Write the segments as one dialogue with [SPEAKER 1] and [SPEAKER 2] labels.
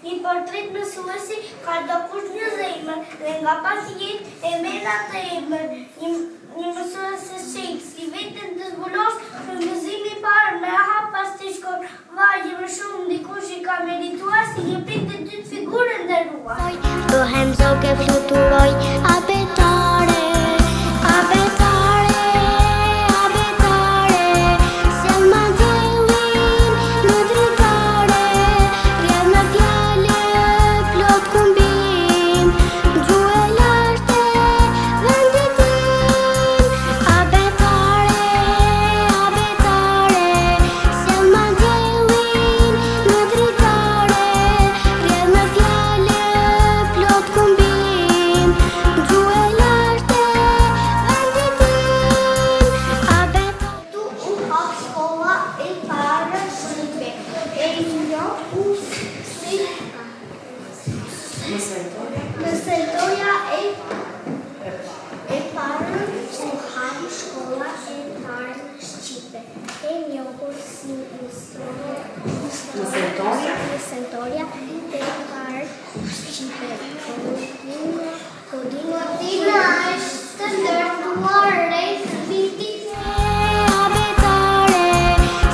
[SPEAKER 1] Një portret mësuesi ka do kush një zemër, dhe nga pas jetë e mena të emër. Një mësuesi shqipë, si vetën të zbulosh, shërbëzimi parë me hap pas të shkon, vajgjë më shumë dikush i ka merituar, si një pik të ty të figurën dhe ruar.
[SPEAKER 2] Bëhem zoke fluturoj, abetare, abetare, abetare, sjell ma gjellin në dritare, rjedh me fjale, plot kumbim, gjuhe larte, vendit tim, abetare, abetare, sjell ma gjellin në dritare, rjedh me fjale, plot kumbim, gjuhe larte, vendit tim, abetare.
[SPEAKER 1] Tu u hap shkolla e parë shqipe, e një u si mësetoja e parë u hap shkolla e parë shqipe, e njohur si mësetoja e parë shqipe. Kodinga tina është të ndërtuar rreth vitit.
[SPEAKER 2] Abetare,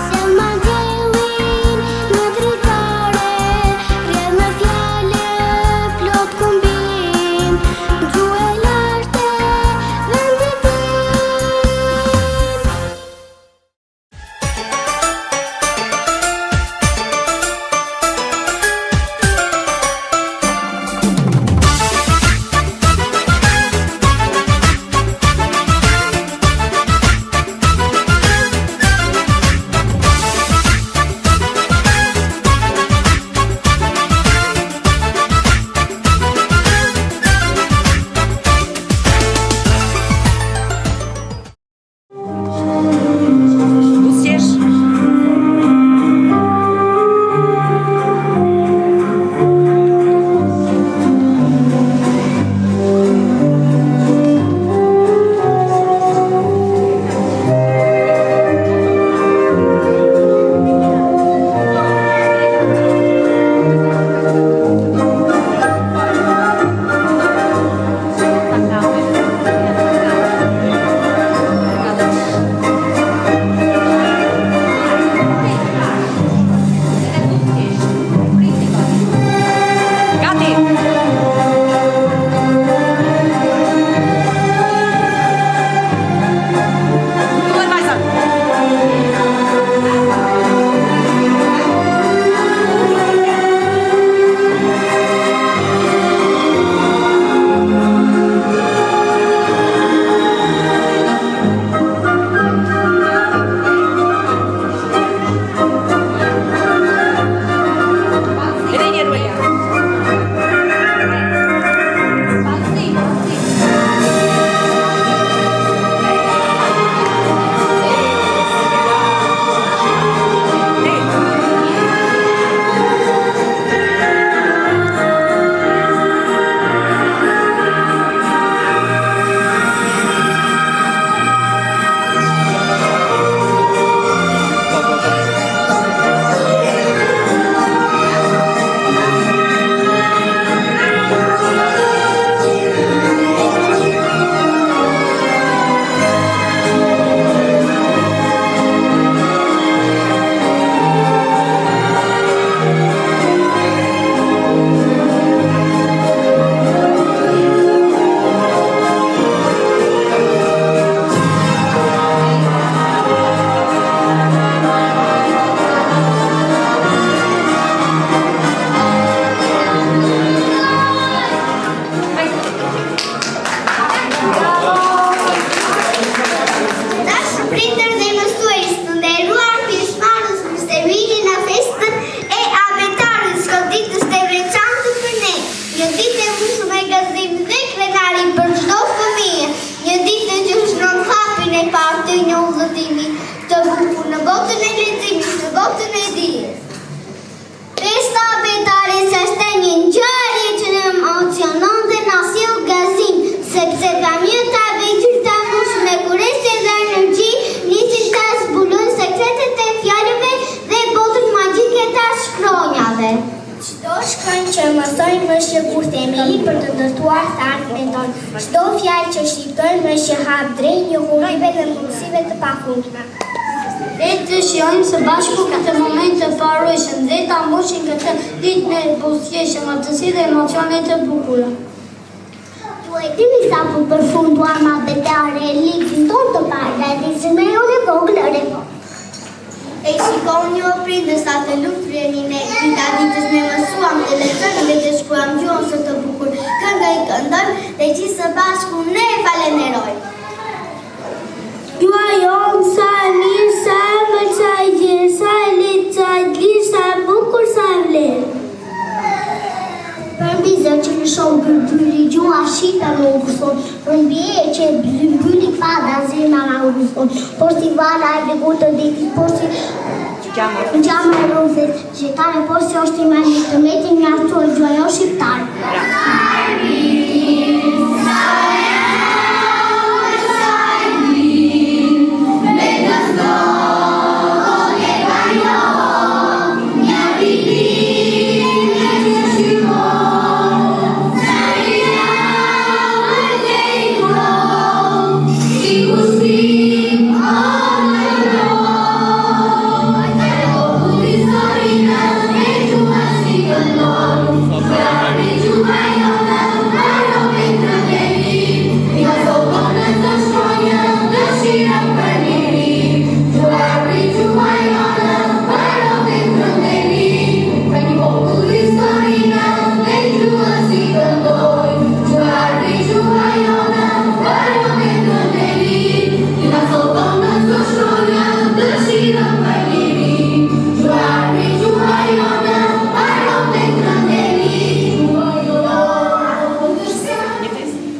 [SPEAKER 2] sjell ma gjellin në dritare, rjedh me fjale, plot kumbim, gjuhe larte, vendit tim.
[SPEAKER 1] mësojmë është që kur themeli për të ndërtuar thartën tonë. Çdo fjalë që shqiptojmë është që hap drejt njohurive dhe mundësive të pafundme.
[SPEAKER 3] Le të shijojmë së bashku këtë moment të parueshëm dhe ta mbushin këtë ditë me buzëqeshje, aftësi dhe emocione të bukura.
[SPEAKER 1] Ju e dini sa po përfunduar ma betare librin tonë të parë dhe edhizën me unë e vogël e
[SPEAKER 3] E shikon një prindër sa të luftrinin e dita ditës ne mësuam të lexojmë dhe të shkruam gjuhën së të bukur. Kënga i këndon dhe gjithë së bashku ne e falenderojmë.
[SPEAKER 1] Gjua jonë sa e mirë, sa e mërë, sa e gjerë, sa e letë, sa e glirë, sa e bukur, sa e vlerë. Përmbi zë që lëshon bërbyri, gjua shita më uguson, përmbi e që bërbyri pa da zirma më uguson, por si vala e begur të detit, por si gjama e rozet, gjetare, por si është i mani të metin nga të e gjua jo shqiptarë.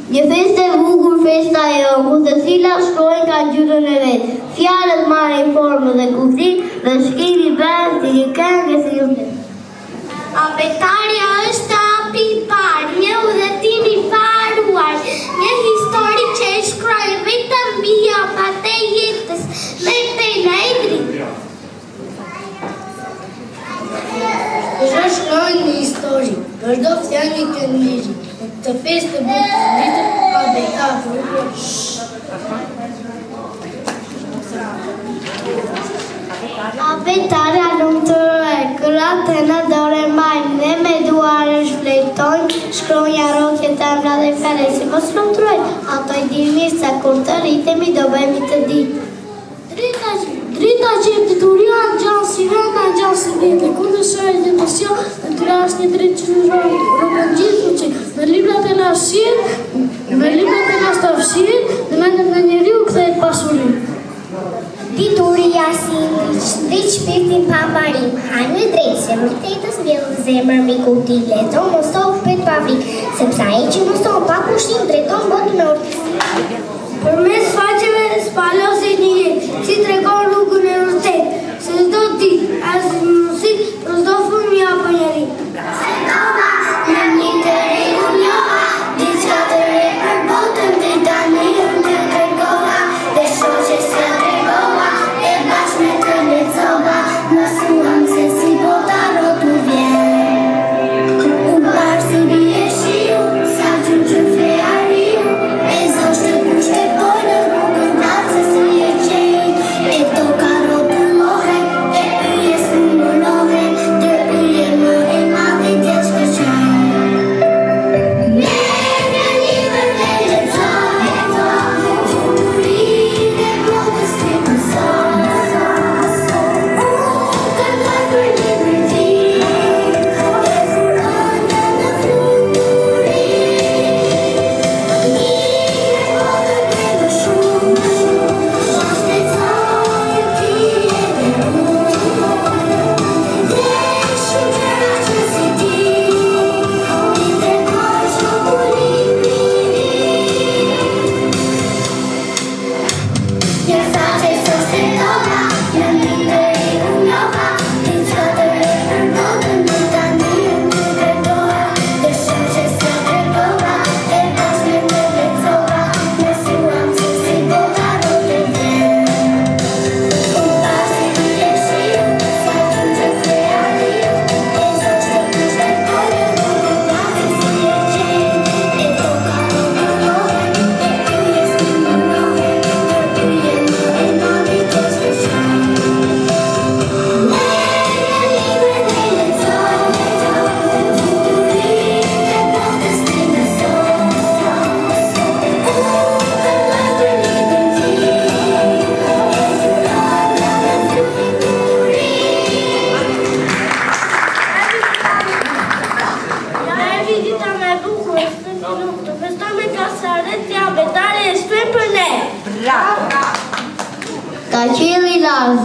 [SPEAKER 3] Një festë e bukur festa e ku të cilat shkojnë ka gjyrën e vetë. Fjalët marrin formë dhe kuptim dhe shkrimi bëhet si një këngë si një fletë.
[SPEAKER 1] Abetarja është api i parë, një udhëtim i paruar, një histori që e shkruaj vetëm mbi apatë e jetës me pena e dritë.
[SPEAKER 3] Është shkruajnë një histori, çdo fjalë një këngëri. Të festë të bukur, ditë abetarë.
[SPEAKER 1] Abetarja lumturore, kërat e në dore majnë dhe me duare shflejtojnë, shkronja rotje të emra dhe fele si mos lumturojnë, ato i di mirë sa kur të rritemi do bëjmë të ditë.
[SPEAKER 3] Drita që e dituria në gjanë si rënda në gjanë si vete, kundër shërë dhe mosion në të rasë një dritë që në rogën gjithu që në librat e lasirë, në librat e lastafshirë, në mendën në njeri u këthejt pasurin.
[SPEAKER 1] Dituria si ndi shpirtin pa marim, hanë drejtë se vërtetës vjellë zemër mi kuti, lezon mësoh për pavrik, sepse ai që mësoh pa pushim drejton botë në urtësi.
[SPEAKER 3] Për mes faqeve spalosit një jetë, si tregon rrugën e vërtet, se çdo ditë, as mësit, për çdo fund mi apo njeri.
[SPEAKER 1] Në një të regulloha, diçka të re për botën dhe tani unë të tregova, dhe shoqe se tregova, e bashkë me të lexova, mësuam se si bota rotu vjen. Unë parë si bie shiu, sa gjumë që fleja riu, e zoshtë të kushtetoj në rrugën atë se si e qenjë, e toka rotullohet, e pyes në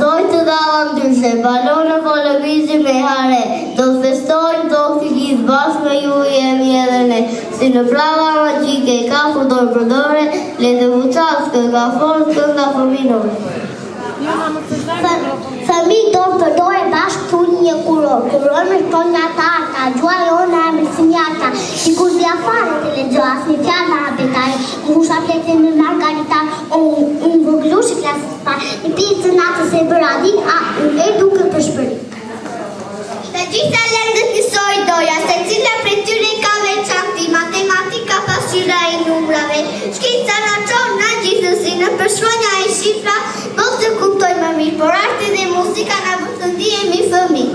[SPEAKER 2] zoj të dava ndryshe, balone po lëvizim me hare, do festojnë do këtikis bashkë me ju jemi edhe ne, si në prava magjike, ka fudor përdore, le të vuqas kë ka forës kënga fëminore. Fëmi do përdore bashkë thunë një kuror, kuror me shton nga tarta, gjua jona e me sinjata, si kur dhja fare të le gjoas, një fjalla apetare, musha plete në margarita, unë vëglush i klasës par, një pizë natës e bëradik, unë e duke për shpërik. Të gjitha lëndët njësoj doja, se cila për tyre ka veçanti, matematika pasqyra e numrave, shkeca në qonë në gjithësi në përshronja e shifra, mos të kuptoj më mirë, por arti dhe muzika në bëtë ndihemi fëmi.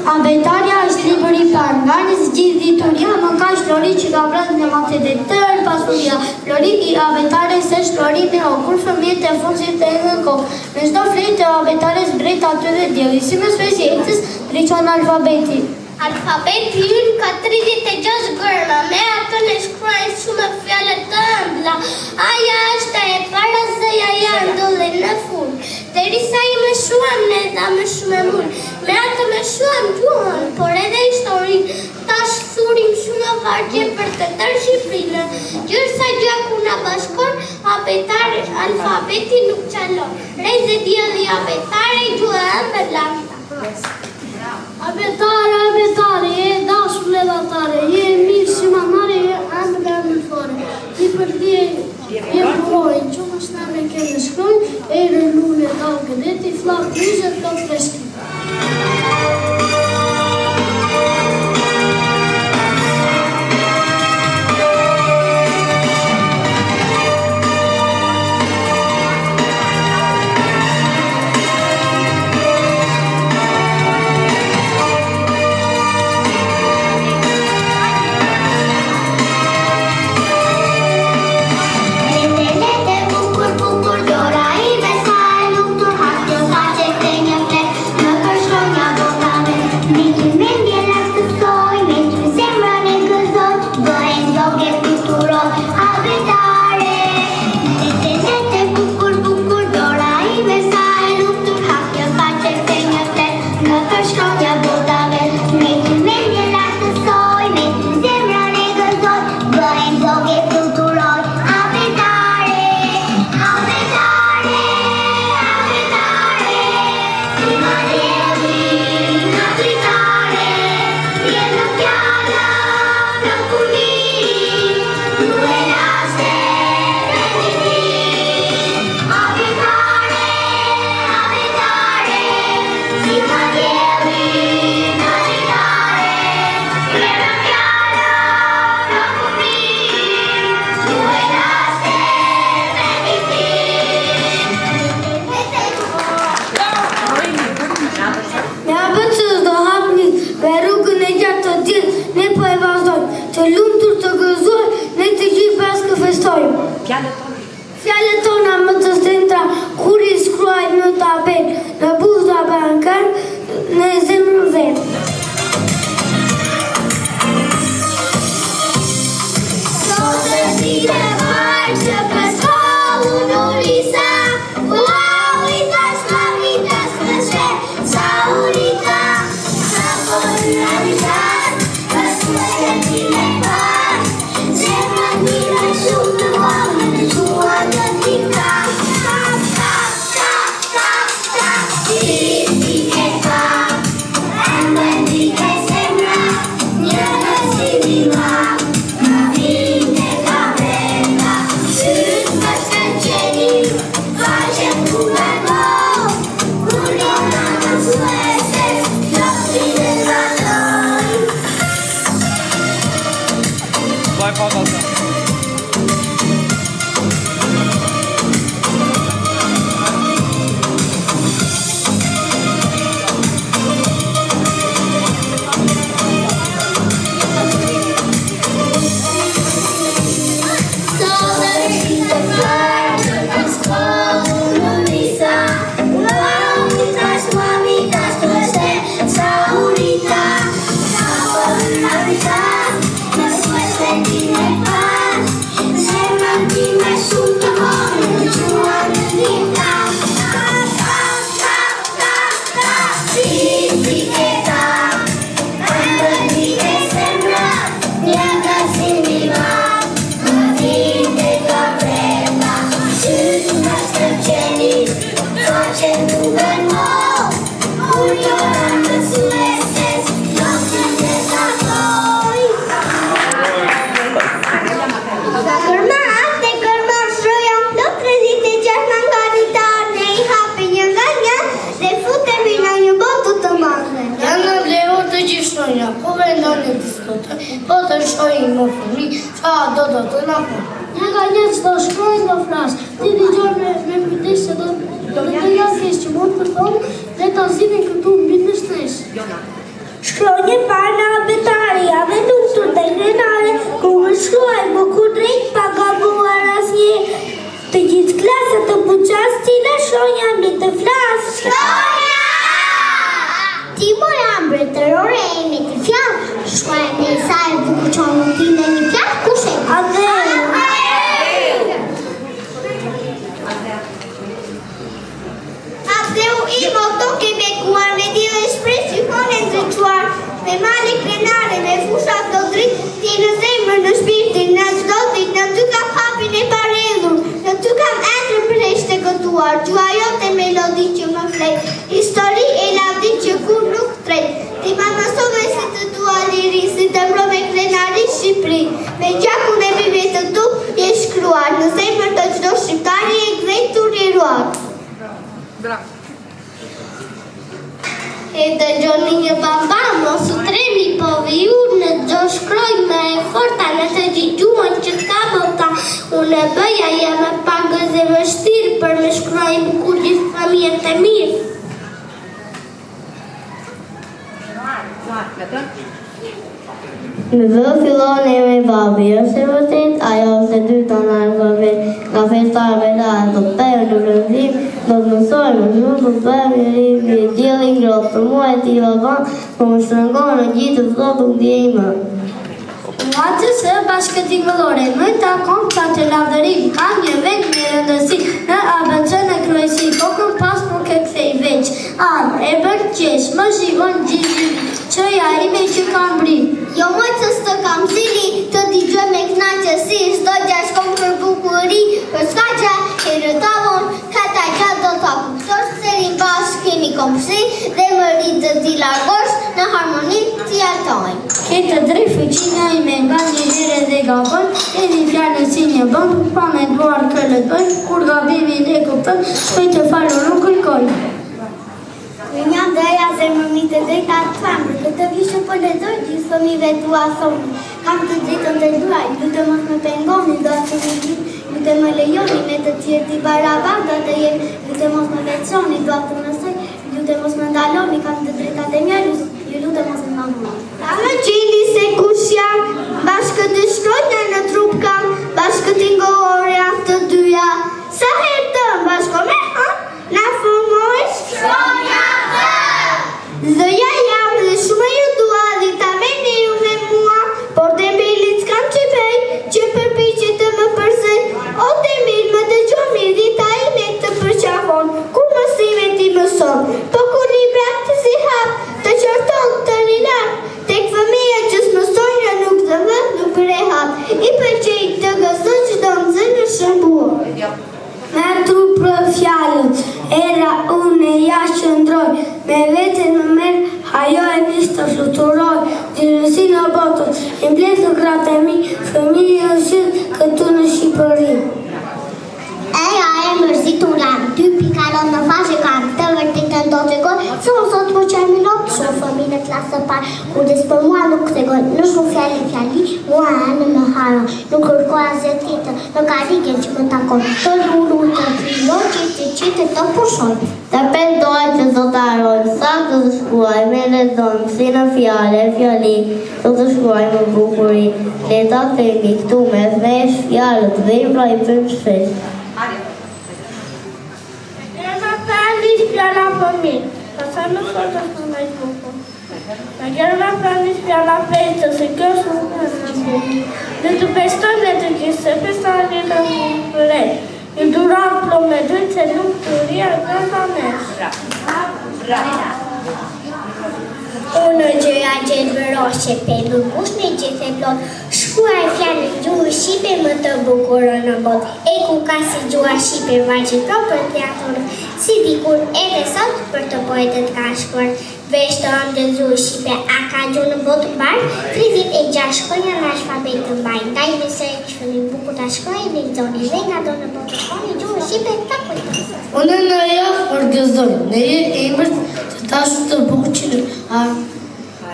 [SPEAKER 2] Abetaria është libër i parë, nga një zgjidhje dituria, më ka Flori që ka vrarë në matë të tërë pasuria. Flori i abetares është Flori me o, kur fëmijët e fundit të në kokë. Në çdo fletë të abetares drejt aty dhe djeli, si me specietës drejton alfabeti.
[SPEAKER 1] Alfabeti ynë ka 36 gërma, me ato në shkruajnë shumë fjalë të ëmbla. Aja është e para zëja janë dole në fund. Derisa i më shuam ne dha më shumë e mund. Me ato më shuam gjuhën, por edhe historinë. Tash thurim shumë vargje për të tërë Shqipërinë. Gjërsa gjaku na bashkon, abetare alfabeti nuk çalon. Reze dielli abetare gjuhë ëmbla.
[SPEAKER 3] Abetare, je dashur levatare, je mirë si mamare, je ëmbla më fare. Ti për ti je përvojë, që më shna me kene shkojnë, e rëllune da gëdeti, flak njëzër të freski. Fjalët tona më të shtrenjta kur I shkruajmë në tabel, në busta bankar, në zemrën vetë.
[SPEAKER 2] Sot është ditë e parë që për shkollë unë risa. Ualitas, mamitas, mëse, saurita. Sa po në rrisat, pas më sentime parë. Zemrën mire shumë në vonë, në gjua të dita.
[SPEAKER 3] Nga një që do shkrojnë do flasë, ti digjon me kujdes se do të jasjes që mund për tonë dhe të zinin këtu mbi në shnesë.
[SPEAKER 1] Shkronje parë në abetaria dhe luftur të grenare, ku më shkruaj më ku drejt pa gabuar asnjë. Të gjithë klasët të buqas cila shonja mbi të flasë.
[SPEAKER 2] Shkronja! Ti moj ambre të rore e me të fjallë, shkruaj me sa e buku qonë ti në një fjallë, kushe? Abreu I moto che bekuar me dire shpresi fone ndryquar, me mali krenare, me fushat do drit, ti në zemër, në shpirtin, në gjdo dit, në ty kam hapin e parelur, në ty kam endrë presht e gëtuar, gjua jote melodi që më flet, histori e lavdi që kur nuk tret, ti ma mësove si të dua liri, si të mbro me krenari Shqipëri, me gjakun e bibe të tu je shkruar, në zemër të gjdo shqiptari e gretur I ruar.
[SPEAKER 4] Bravo.
[SPEAKER 2] E të gjoni një bamba, mos u tremi po vijur në gjo shkroj me e forta në të gjigjuan që ka bota. Unë e bëja jeme pagës e vështirë për me shkroj bukur gjithë familjet e mirë.
[SPEAKER 5] Në vë fillon e me babi, është e vërtet, ajo është e dyta në alfabet, nga festarve da e të përë në rëndim, do të mësoj më shumë të përë një rrivi e djeli ngrotë, për mua e ti baban, po më shtrëngon në gjithë të zotë u djejmë.
[SPEAKER 3] Muatës e bashkëtingëllore, më të kompta të lavdërim, ka një vend një rëndësi, në ABC në kryesi, kokën pas nuk e kthej veç, anë, e bërë qesh, më shikon gjithë, që ja ime që kam bri.
[SPEAKER 2] Jo mojtës të kam zili, të t'i gjoj me knaqësi, shdo gjash kom për bukuri, për s'ka gja e rëtavon, ka ta gja do t'a kuptosh, se rin bashkë kemi kompsi, dhe më rritë të t'i largosh, në harmoni t'i altojnë.
[SPEAKER 3] Këtë drejt fuqinja ime nga një lere dhe gabon, e një fjallë si një bën, pa me duar këllët bën, kur gabimin e kuptën, shpej të falur nuk kërkoj.
[SPEAKER 1] Unë jam dheja zemërmit e drejta të famrë, këtë vishë për lezoj gjithë fëmive tua thonë. Kam të drejtën të duaj, lutë mos më pengoni, do të më gjithë, lutë më lejoni, me të tjerë t'i barabar, do të jenë, lutë mos më veçoni, do të mësoj, lutë mos më ndaloni, kam të drejtat e mja, ju lutë mos më ndaloni.
[SPEAKER 2] Ta më gjeni se kush jam, bashkë të shkrojnë në trup kam, bashkë t'ingohore jam gjatë, I pëlqej të gëzoj çdo nxënës shëmbuar.
[SPEAKER 3] Me trup për fjallët, era unë ja qëndroj, me vete në merë, ajo e nisë të fluturoj, dirësi në botët, e mbledh në gratë e mi, fëmijë e zhjith këtu në Shqipëri.
[SPEAKER 2] Eja e mërzitura, 2 pikalon në faqe kanë, të vërtetën do të gojë, se unë sot po qaj minot, shumë fëmi në klasë të parë, kujdes për mua nuk të gojë, në shumë fjali, mua e në haro, nuk kërkoj asgjë tjetër, në karigën që më takon, të lulu të filo, qitë të pushoj.
[SPEAKER 5] Të pendoj që zotarojmë, sa të të shkruaj me lexojmë, si në fjali, të të shkruaj më bukuri, leta themi këtu me vesh, fjallët, vembra I për shpesh.
[SPEAKER 3] Gjera pranis pjana fëmijë, pastaj më sot është në bukur. Me gjera pranis pjana fejtë, se kjo shumë në bukur. Në të bestojmë dhe të gjithë, se festojnë në përrejtë. I duran plomë dhëtë se nuk të rria në zanesh.
[SPEAKER 2] Unë gjëra gjithë vëroshe pelur, bush me gjithë e plot, shkuaj fjallë gjuhë Shqipe më të bukurën në botë, e ku ka si gjuha Shqipe vaqë propër teatrë, si dikur edhe sot për të poetët ka shkuar, vesh të amë të gjuhë Shqipe, a ka gjuhë në botë mbarë, 36 shkojnë në alfabet të mbajnë, ndaj nëse e këshëllin buku të shkojnë, në zoni dhe nga do në botë shkojnë, gjuhë Shqipe të kujtë.
[SPEAKER 3] Unë në javë orgëzoj, në emër të tashu të buqin, a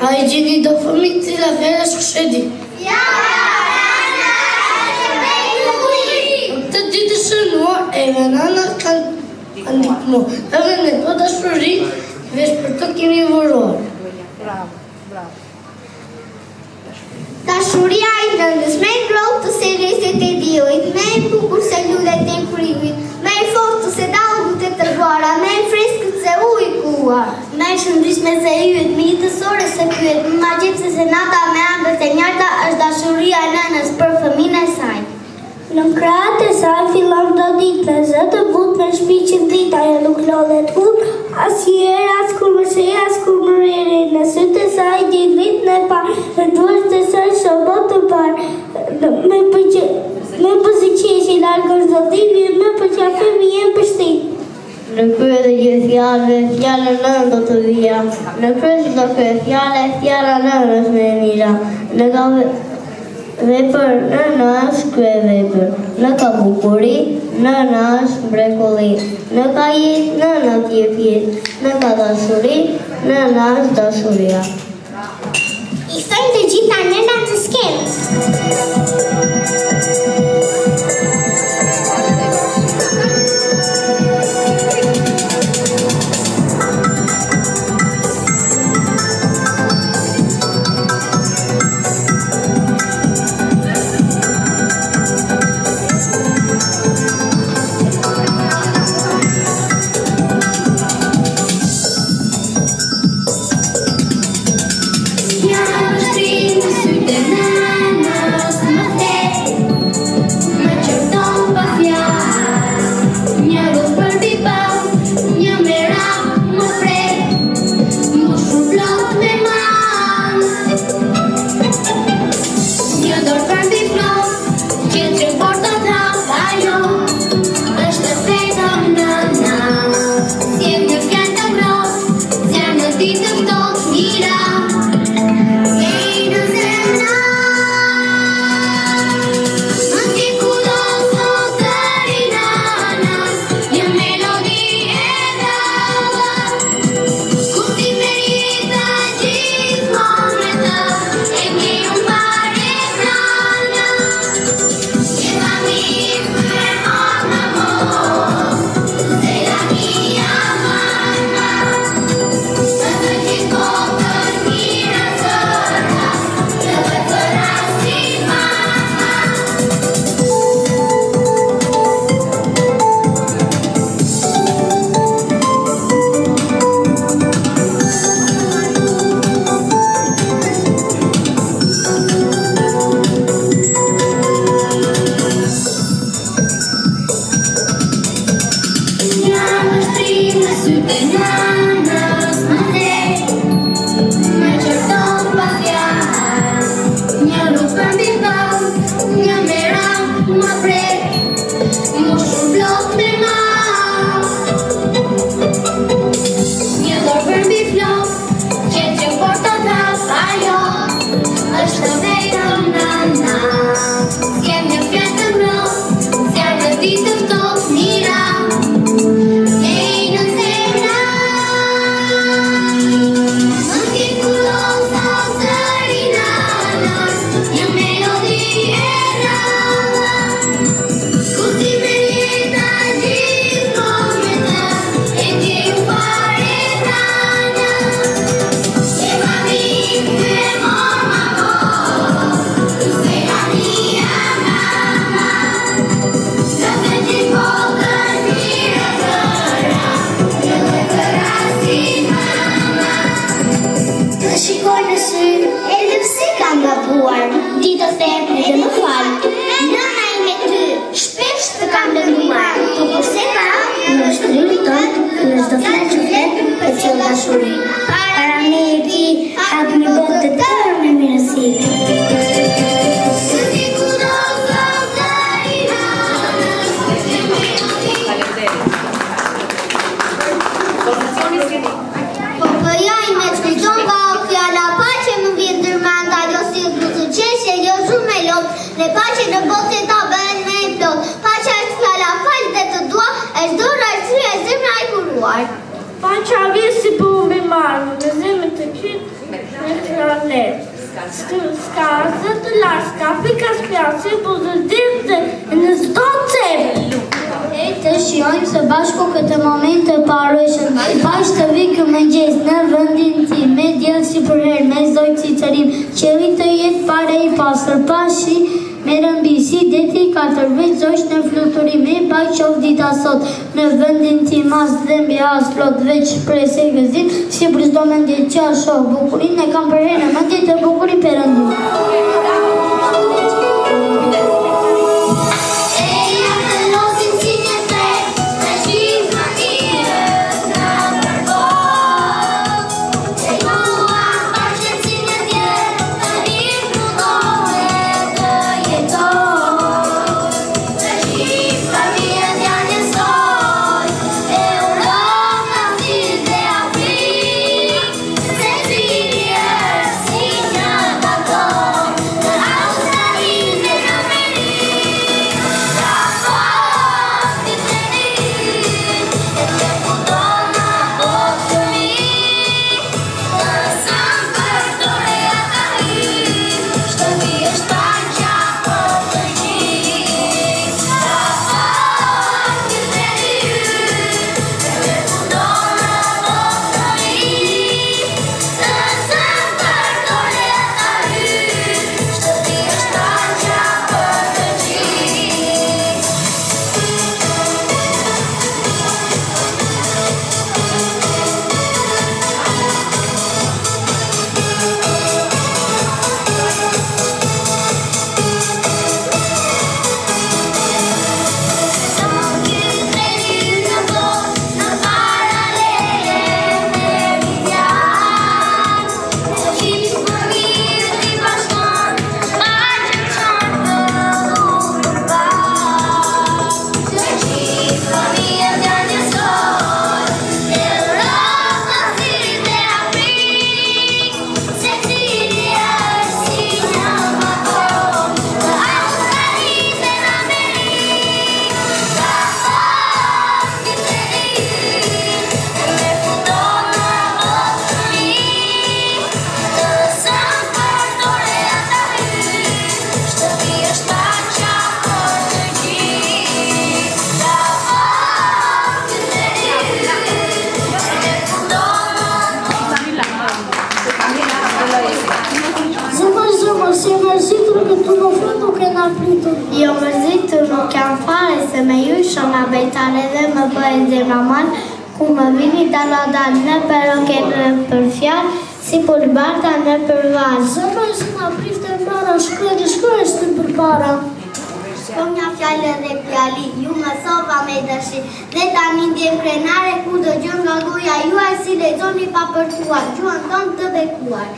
[SPEAKER 3] I gjeni do fëmijë cila fjallë shkëshedi. Të ditë shënuar, e venanat kanë ndikmu, edhe në të dashuri, vesh për të kemi vëruar.
[SPEAKER 2] Dashuria I nëndës, me ngrohtë të seriset e diojt, me bukur se lullet e frimit, me fortë se dalgut e tërguara, me freskët se ujkua. Me shëndris me se yjet, me jetësore se pyet, me ma gjithë se senata me ambët e njarta është dashuria e nënës për fëmin e saj.
[SPEAKER 3] Në kratë e saj fillon do ditë, me zëtë but me shpiqin dita, ajo nuk lodhet unë, asjera, as kur më shej, as kur më rere, në sytë e saj gjithë vitë në parë, në duash të saj shobot të parë, me pëzëqesh I largër zotimi, me përqafemi jem pështit.
[SPEAKER 5] Në krye dhe gjithë fjallë nën do të vija, në krye që do krye fjalla nën është me mira, në ka vepër, nëna është krye vepër, në ka bukuri, nëna është mrekulli, në ka jetë, nëna t'jep jetë, në ka dashuri, nëna është dashuria.
[SPEAKER 2] I thojnë të gjitha nënat të skenës.
[SPEAKER 4] Sytë e nënës, më
[SPEAKER 2] paqe në botë ta bëhen me e plot. Paqja është fjala fal dhe të dua, është dorë arsye e zemra e kuruar.
[SPEAKER 3] Paqja vjen si bombi marmë, me zemër të kytë me flalet. Ska zë të lartë, ska pika spjaci, po zë dirë në zdo cep.
[SPEAKER 5] Të shijojmë së bashku këtë moment të parëshëm, si bashkë të vi kjo mëngjes në vendin tim, me djelë si përherë, me zojtë si cërim, qëlli të jetë pare i pasër, pashi me rëmbi, si deti 4 veç zojsh në fluturim, me pa qof dita sot, në vendin tim as dhembi as plot veç prese gëzit, si përzdo me ndje qa shoh bukurin, ne kam përherë në mëndje të bukurin përëndu.
[SPEAKER 2] Jo mërzitur nuk jam fare se me ju shona bejtare dhe më bëhen zemra mal, ku më vini daladal në peroket në për fjall, si për barta në për val.
[SPEAKER 3] Zëma zëma prifte mbara, shkoj të përpara.
[SPEAKER 2] Po një fjallë dhe pjalli, ju më sova me dëshi, dhe tani ndjem krenare ku do gjën nga goja juaj si lexoni pa përtuar, gjuhën tonë të bekuar.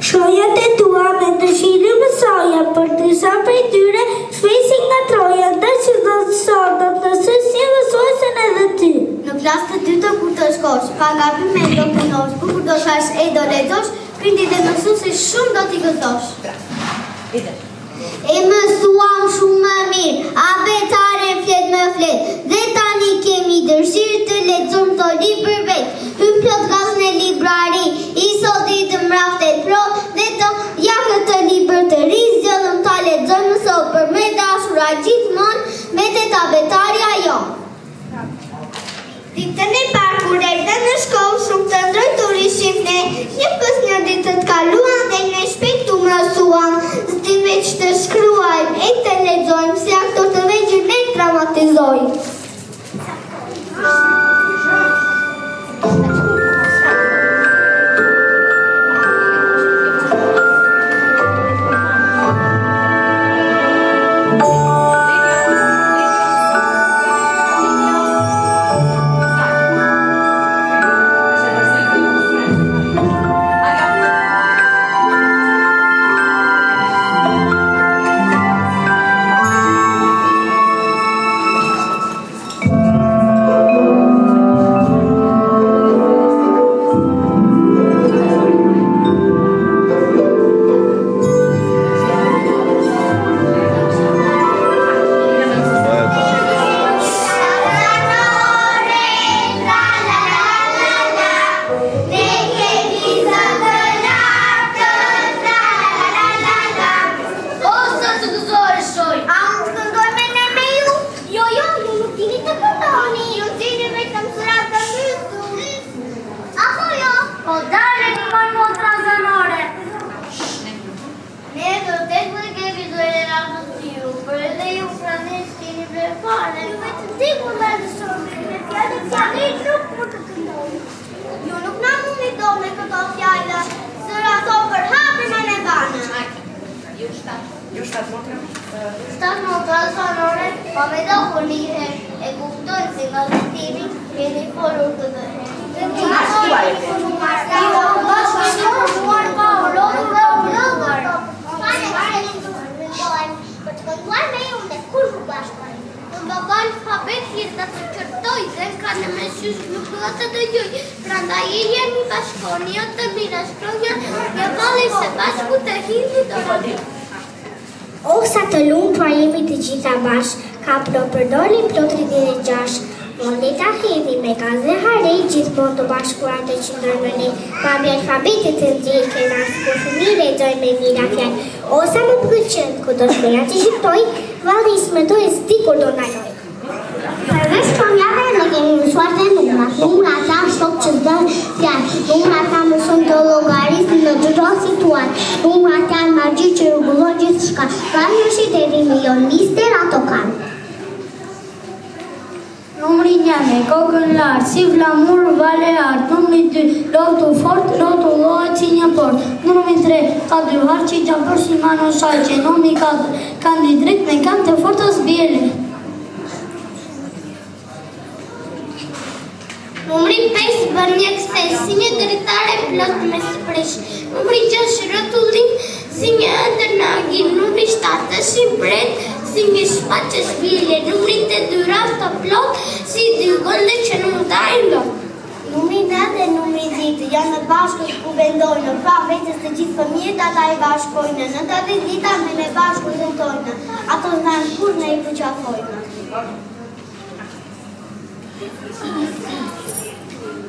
[SPEAKER 3] Shojat e tua me dëshirë më soja, për të sa prej tyre shpesin nga troja, dhe që do të sotat, nëse si mësuesen edhe ty.
[SPEAKER 2] Në klasë të dytë kur të shkosh, pa gabime do punosh, kur do shash e do lexosh, prindi dhe mësuesi shumë do t'i gëzosh. E mësuam shumë më mirë, a betare flet më flet, dhe tani kemi dëshirë të lexojmë të libër vetë, hym plot gazën e librari, i soti të mraftet pro, dhe të ja këtë libër të ri, zgjodhëm ta lexojmë sot për me dashura gjithmonë, mbetet abetarja jo. Ditën e parë kur erdhëm në shkollë, shumë të ndrojtur ishim ne, një pas një ditë të kaluan dhe ne shpejt u mësuam, s'dim veç të shkruajmë e të lexojmë, si aktor të vegjël ne dramatizojmë.
[SPEAKER 1] e fare. Vetë diku me lëshoni, me fjallë nuk mund të këndoj.
[SPEAKER 2] Ju nuk na mundi do me këto fjallë, sëra ato për hapën e në banë.
[SPEAKER 4] Ju shtatë motra?
[SPEAKER 2] Shtatë motra sonore, pa me do kur lihe e kuptojnë si nga vetimi, keni folur të dhe.
[SPEAKER 1] Në me shysh nuk do të dëgjoj, prandaj e jemi bashkëpunëtor të mira shkronja, një vallë së bashku të hidhur dorë.
[SPEAKER 2] O sa të lumtur jemi të gjitha bashkë, ka përdorni plot 36. Moneta hedhi me gazë hare, gjithmonë të bashkuar të qëndrojnë në ne, babi alfabetit të ndjekë e nasë për fëmijë lexojnë me mira fjalë. O sa më pëlqen kudo shkoja të shqiptoj, valli smetoj s'di kur do ndaloj. Përveç shkronjave ne kemi mësuar dhe numrat. Numrat janë shok që s'dën fjalë. Numrat ta mësojnë të llogarisni në çdo situatë. Numrat janë magji që rregullon gjithçka. Pra njëshi deri në milion lister ato kanë.
[SPEAKER 3] Numri 1 me kokën lartë, si flamur vale art. Numri 2 lotu fort, lotu llohet si një port. Numri 3 ka dy harqi gjapër si mano shaqe. Numri 4 kanë drejt me kanë të fortës bjele.
[SPEAKER 1] Numri 5 bën një ekses, si një dritare plot me sprish. Numri 6 rrotullim, si një ëndër në agil. Numri 7 si bret, si një shpaqe shvile. Numri 8 rafta plot, si dy gënde që nuk dajnë lot.
[SPEAKER 2] Numri 9 dhe numri 10 janë në bashkët ku vendojnë, pra vetës të gjithë fëmijët ata i bashkojnë, në të 10 dita me ne bashku zëtojnë, ato znanë kur ne i përqafojnë.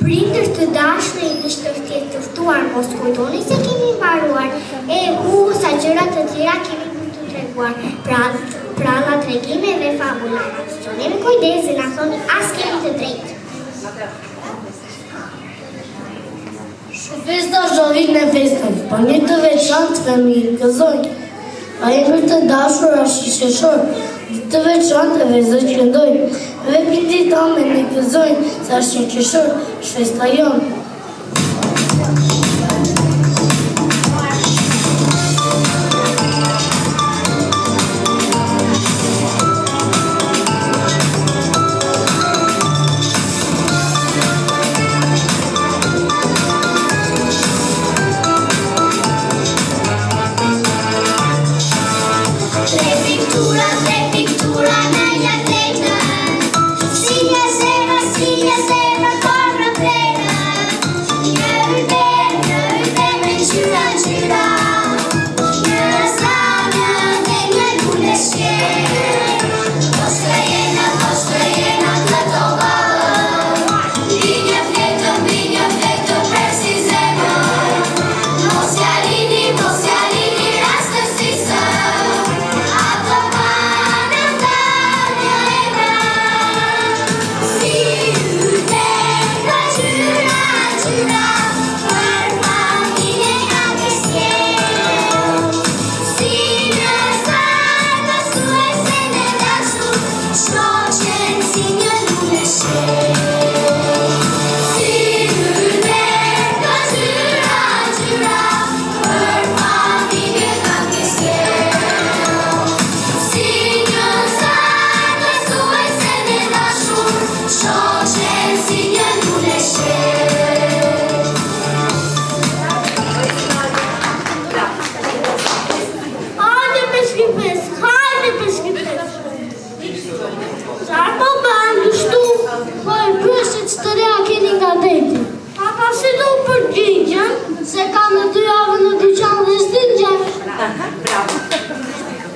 [SPEAKER 2] Prindër të dashur i shtëftit të ftuar, mos kujtoni se kemi mbaruar, sa gjëra të tjera kemi për të treguar, pra la tregime dhe fabula. Qoni me kujdes dhe na thoni as kemi të drejtë.
[SPEAKER 5] Festa zhovit në festën, pa një të veçantë fëmijë gëzojnë. A jemi të dashur është i sheshor, të veçantë e vezë që këndojnë. Dhe prindit tamë me gëzojnë, sa është një qeshor, shfesta jonë.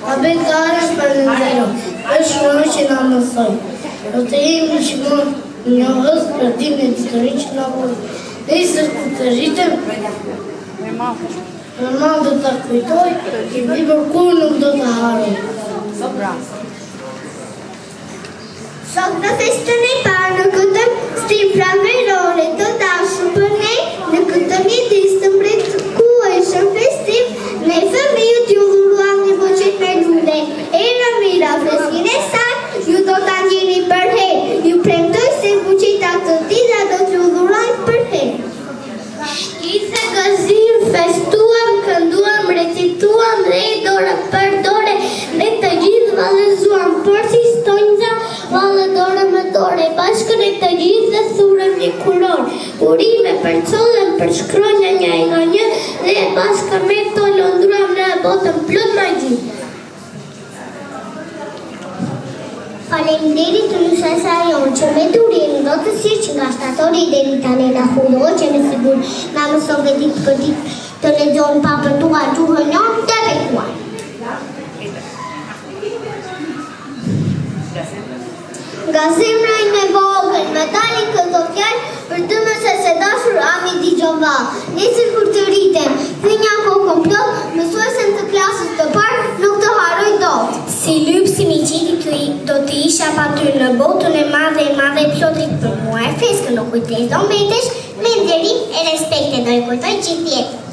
[SPEAKER 5] Abetare për në zero, është shumë që nga mësoj. Do të jemi që mund një vëzë për dime të rritë që nga vëzë. Dhe i sërë të rritëm, normal do të kujtoj, dhe për kur nuk do të haroj.
[SPEAKER 2] Shok në festën e parë në këtë stim pranverore të dashur për ne, në këtë mjedis të mrekullueshëm festiv, ne fëmijët ju dhuruam një boqet me lude, era mira freskin e sakt, ju do dorë, bashkën e të gjithë dhe thurëm një kuron. Urime për collën, për shkronja një e nga një, dhe e bashkë me këto londruam në botën plot magji. Faleminderit të mësuesa jonë që me durim do të sirë që nga shtatori deri tani na hudo që në sigur na mësove ditë për ditë të lexojmë pa përtuar gjuhën jonë të bekuar. Nga zemra ime vogël, me tani këto fjalë për të mësues e dashur Ami Dixhova. Nesër kur të rritem, thënja kokën plot, mësuesen të klasës të parë nuk të harroj dot. Si lypsi mi qiti do të isha pa ty në botën e madhe e plotit për mua e freskë nuk kujtes do mbetesh, me nderim e respekte do i kujtoj gjithë jetën.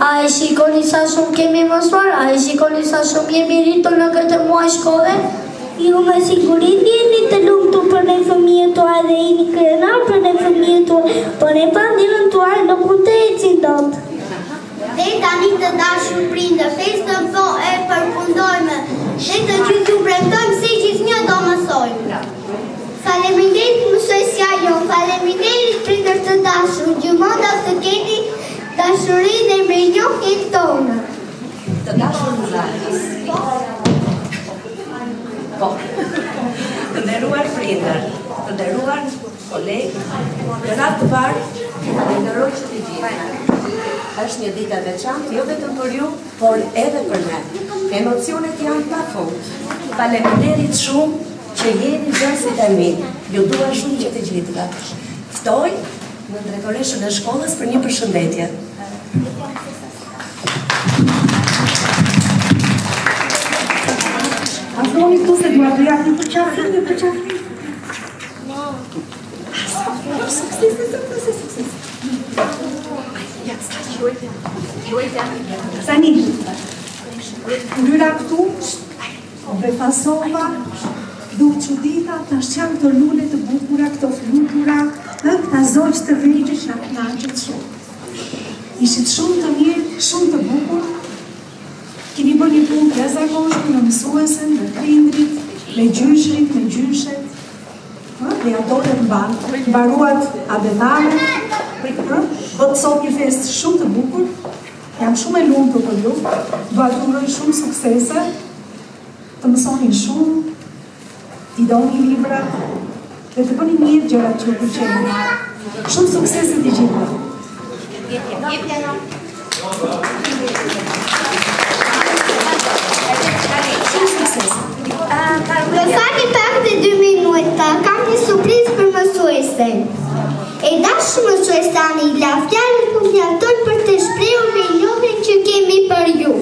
[SPEAKER 3] A e shikoni sa shumë kemi mësuar? A e shikoni sa shumë jemi rritur në këtë muaj shkolle?
[SPEAKER 1] Ju me sigurit jeni të lumtur për ne fëmijët tuaj dhe jeni krenar për ne fëmijët tuaj, por ne pandinën tuaj nuk mund të ecin dot.
[SPEAKER 2] Dhe tani të dashur prindër, festën po e përfundojmë dhe të gjithë ju premtojmë se gjithnjë do mësojmë. Faleminderit mësuesja jonë, faleminderit prindër të dashur, gjëmonda të keni dashuri dhe mirënjohjen tonë.
[SPEAKER 4] Të dashur mësues. Po. Të nderuar prindër, të nderuar kolegë, në radhë të parë, falenderoj që të gjithë. Është një ditë e veçantë, jo vetëm për ju, por edhe për ne. Emocionet janë pafund. Faleminderit shumë që jeni gjësit e mi. Ju dua shumë që të gjithëve. Ftoj në drejtoreshën e shkollës për një përshëndetje. Afroni këtu se duha të japë një përqafë.
[SPEAKER 6] Tani, lyra këtu, befasova, duke qudita, ta shqam të lule të bukura, këto flutura, këta zoqë të vegjë që na knaqët shumë. Ishit shumë të mirë, shumë të bukur, kini bërë një punë të zakonshme në mësuesen, në prindrit, me gjyshrit, me gjyshet, dhe ato dhe mbaruat abenare, bëtë sot një fest shumë të bukur, jam shumë e lumtur për ju, do atë uroj shumë suksese, të mësoni shumë, t'i doni libra, dhe të bëni mirë gjërat që ju pëlqejnë. Shumë suksese t'i gjithë. Shumë suksese.
[SPEAKER 2] Më fali pak dhe 2 minuta, kam një surprizë për mësuesen. E dashur mësuesani, la fjalët nuk mjafton për të shprehur mirënjohjen që kemi për ju.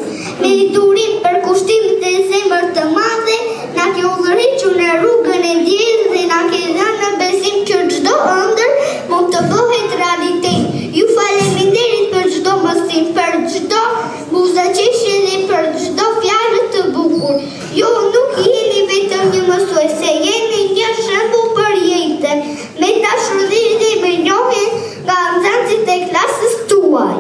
[SPEAKER 2] Me durim për kushtimet e zemër të madhe, na ke udhëhequr në rrugën e ndjerë dhe na ke dhënë në besim që çdo ëndër mund të bëhet realitet. Ju faleminderit për çdo mësim, për çdo buzëqeshje dhe për çdo fjalë të bukur. Ju nuk jeni vetëm një mësuese, jeni një shembull për jetën, me dashuri dhe mirënjohje nga nxënësit e klasës tuaj.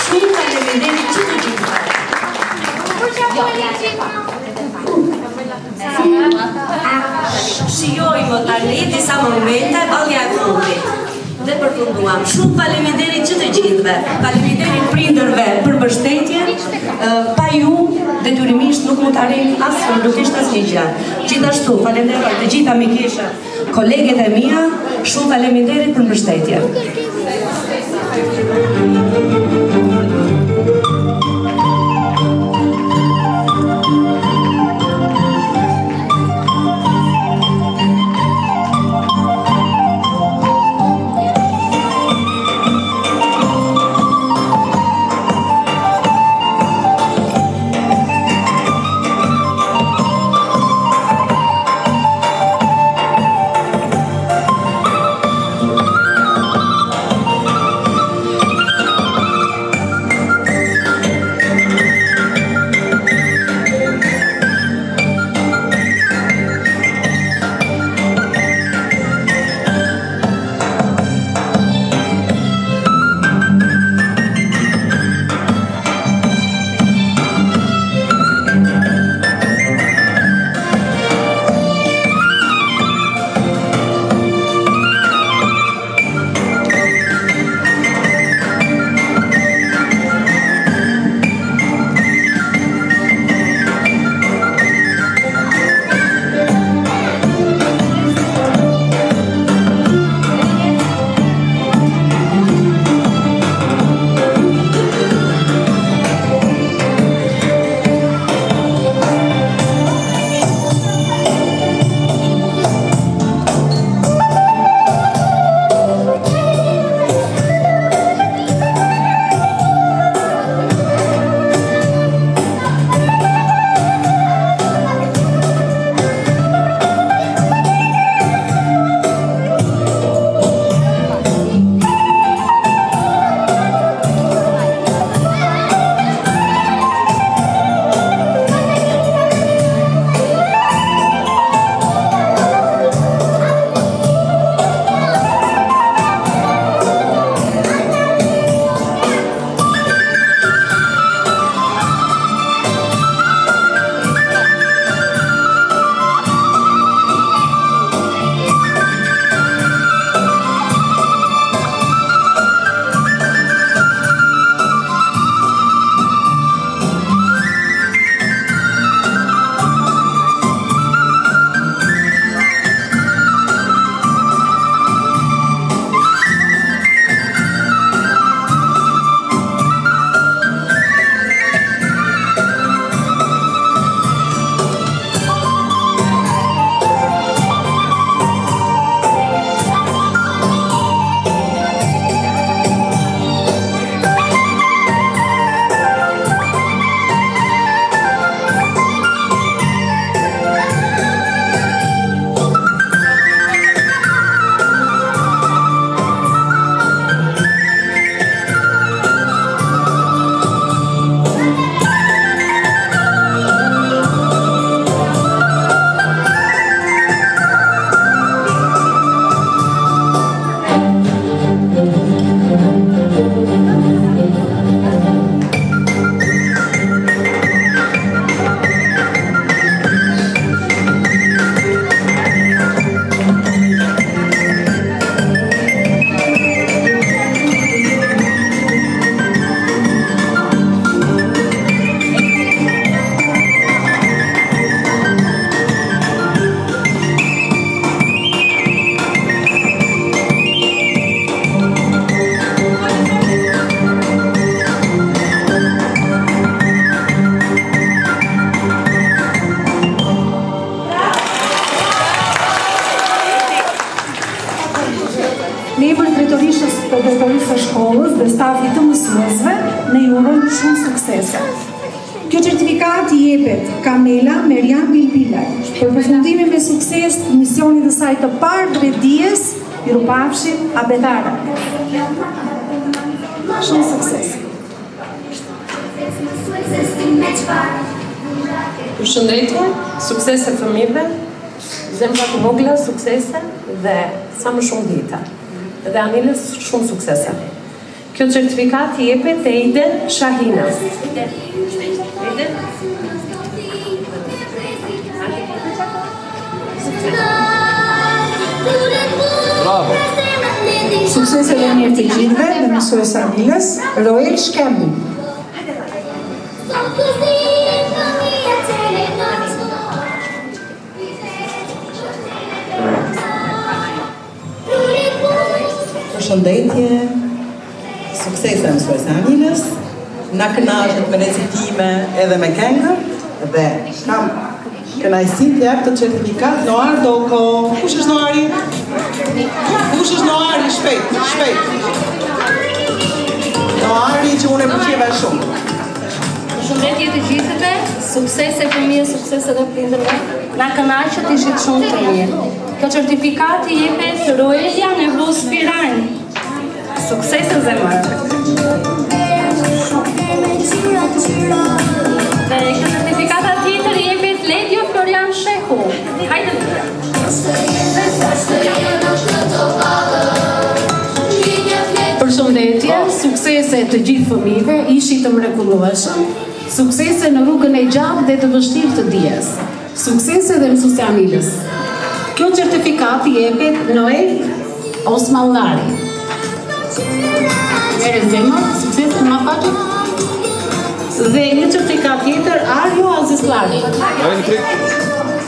[SPEAKER 4] Shumë faleminderit që të gjithë. Shijojmë tani disa momente, valja e fundit. Dhe përfunduam, shumë faleminderit që të gjithëve, faleminderit prindërve për mbështetje, pa ju detyrimisht nuk mund të arrijm absolutisht asnjë gjë. Gjithashtu falenderoj të gjitha mikesha, koleget e mia, shumë faleminderit për mbështetje.
[SPEAKER 6] drejtorisë së shkollës dhe stafit të mësuesve, ne ju urojmë shumë suksese. Kjo certifikat i jepet Kamela Merian Bilbilaj për përfundimin me sukses të misionit të saj të parë drejt dijes, ju pafshim abetare. Shumë sukses.
[SPEAKER 7] Përshëndetje, suksese fëmijëve, zemra të vogla, suksese dhe sa më shumë dita. Dhe Anilës shumë suksese. Kjo certifikat i jepet Eiden Shahina.
[SPEAKER 8] Bravo!
[SPEAKER 6] Suksese dhe mirë të gjithëve dhe mësuesa Milës, Roel Shkembi.
[SPEAKER 8] Përshëndetje, suksese mësuesa Milës, na kënaqet me recitime edhe me këngë dhe kam kënaqësinë të jap të certifikat Noar Doko. Kush është Noari? Kush është Noari? Shpejt. Noari që unë e pëlqeva shumë.
[SPEAKER 7] Përshëndetje të gjithëve, suksese fëmijë, suksese dhe prindërve. Na kënaqet ishit shumë të mirë. Kjo certifikat i jepet Roelia Nevus Firan. Suksese zemër. Dhe kjo certifikata tjetër i jepet Ledio Florian Shehu. Hajde mira.
[SPEAKER 9] Përshëndetje, suksese të gjithë fëmijëve, ishit të mrekullueshëm, suksese në rrugën e gjatë dhe të vështirë të dijes, suksese dhe mësuesja Milës. Kjo certifikat i jepet Noel Osmallari. Mere zemër, suksese në mafaqe. Dhe një certifikat tjetër Arjo Azislari.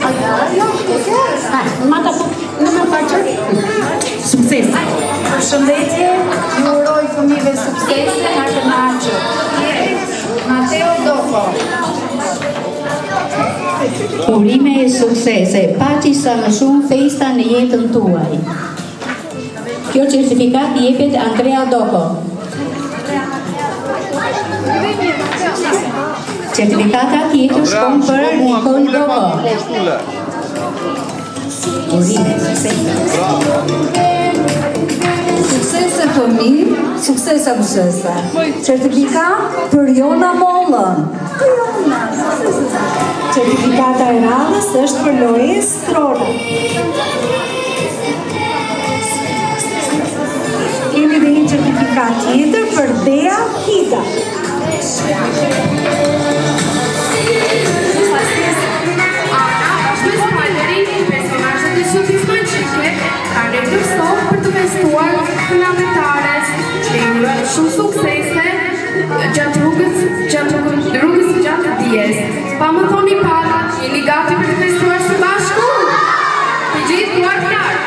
[SPEAKER 9] Arjo, në mafaqe. Suksese.
[SPEAKER 6] Përshëndetje, ju uroj fëmijëve suksese, na kënaqet. Mateo Doko.
[SPEAKER 10] Urime e suksese, paçi sa më shumë festa në jetën tuaj. Kjo certifikat i jepet Andrea Doko. Certifikata tjetër shkon për Nicole Doko. Urime, suksese.
[SPEAKER 6] Suksese fëmijë, suksese mësuese. Certifikat për Jona Mollën. Certifikata e radhës është për Loes Strona. Kemi dhe një certifikat tjetër për Dea Hida.
[SPEAKER 3] Shumë suksese gjatë rrugës gjatë dijes. Pa më thoni pak, jeni gati për të festuar së bashku? Të gjithë duar fjarë.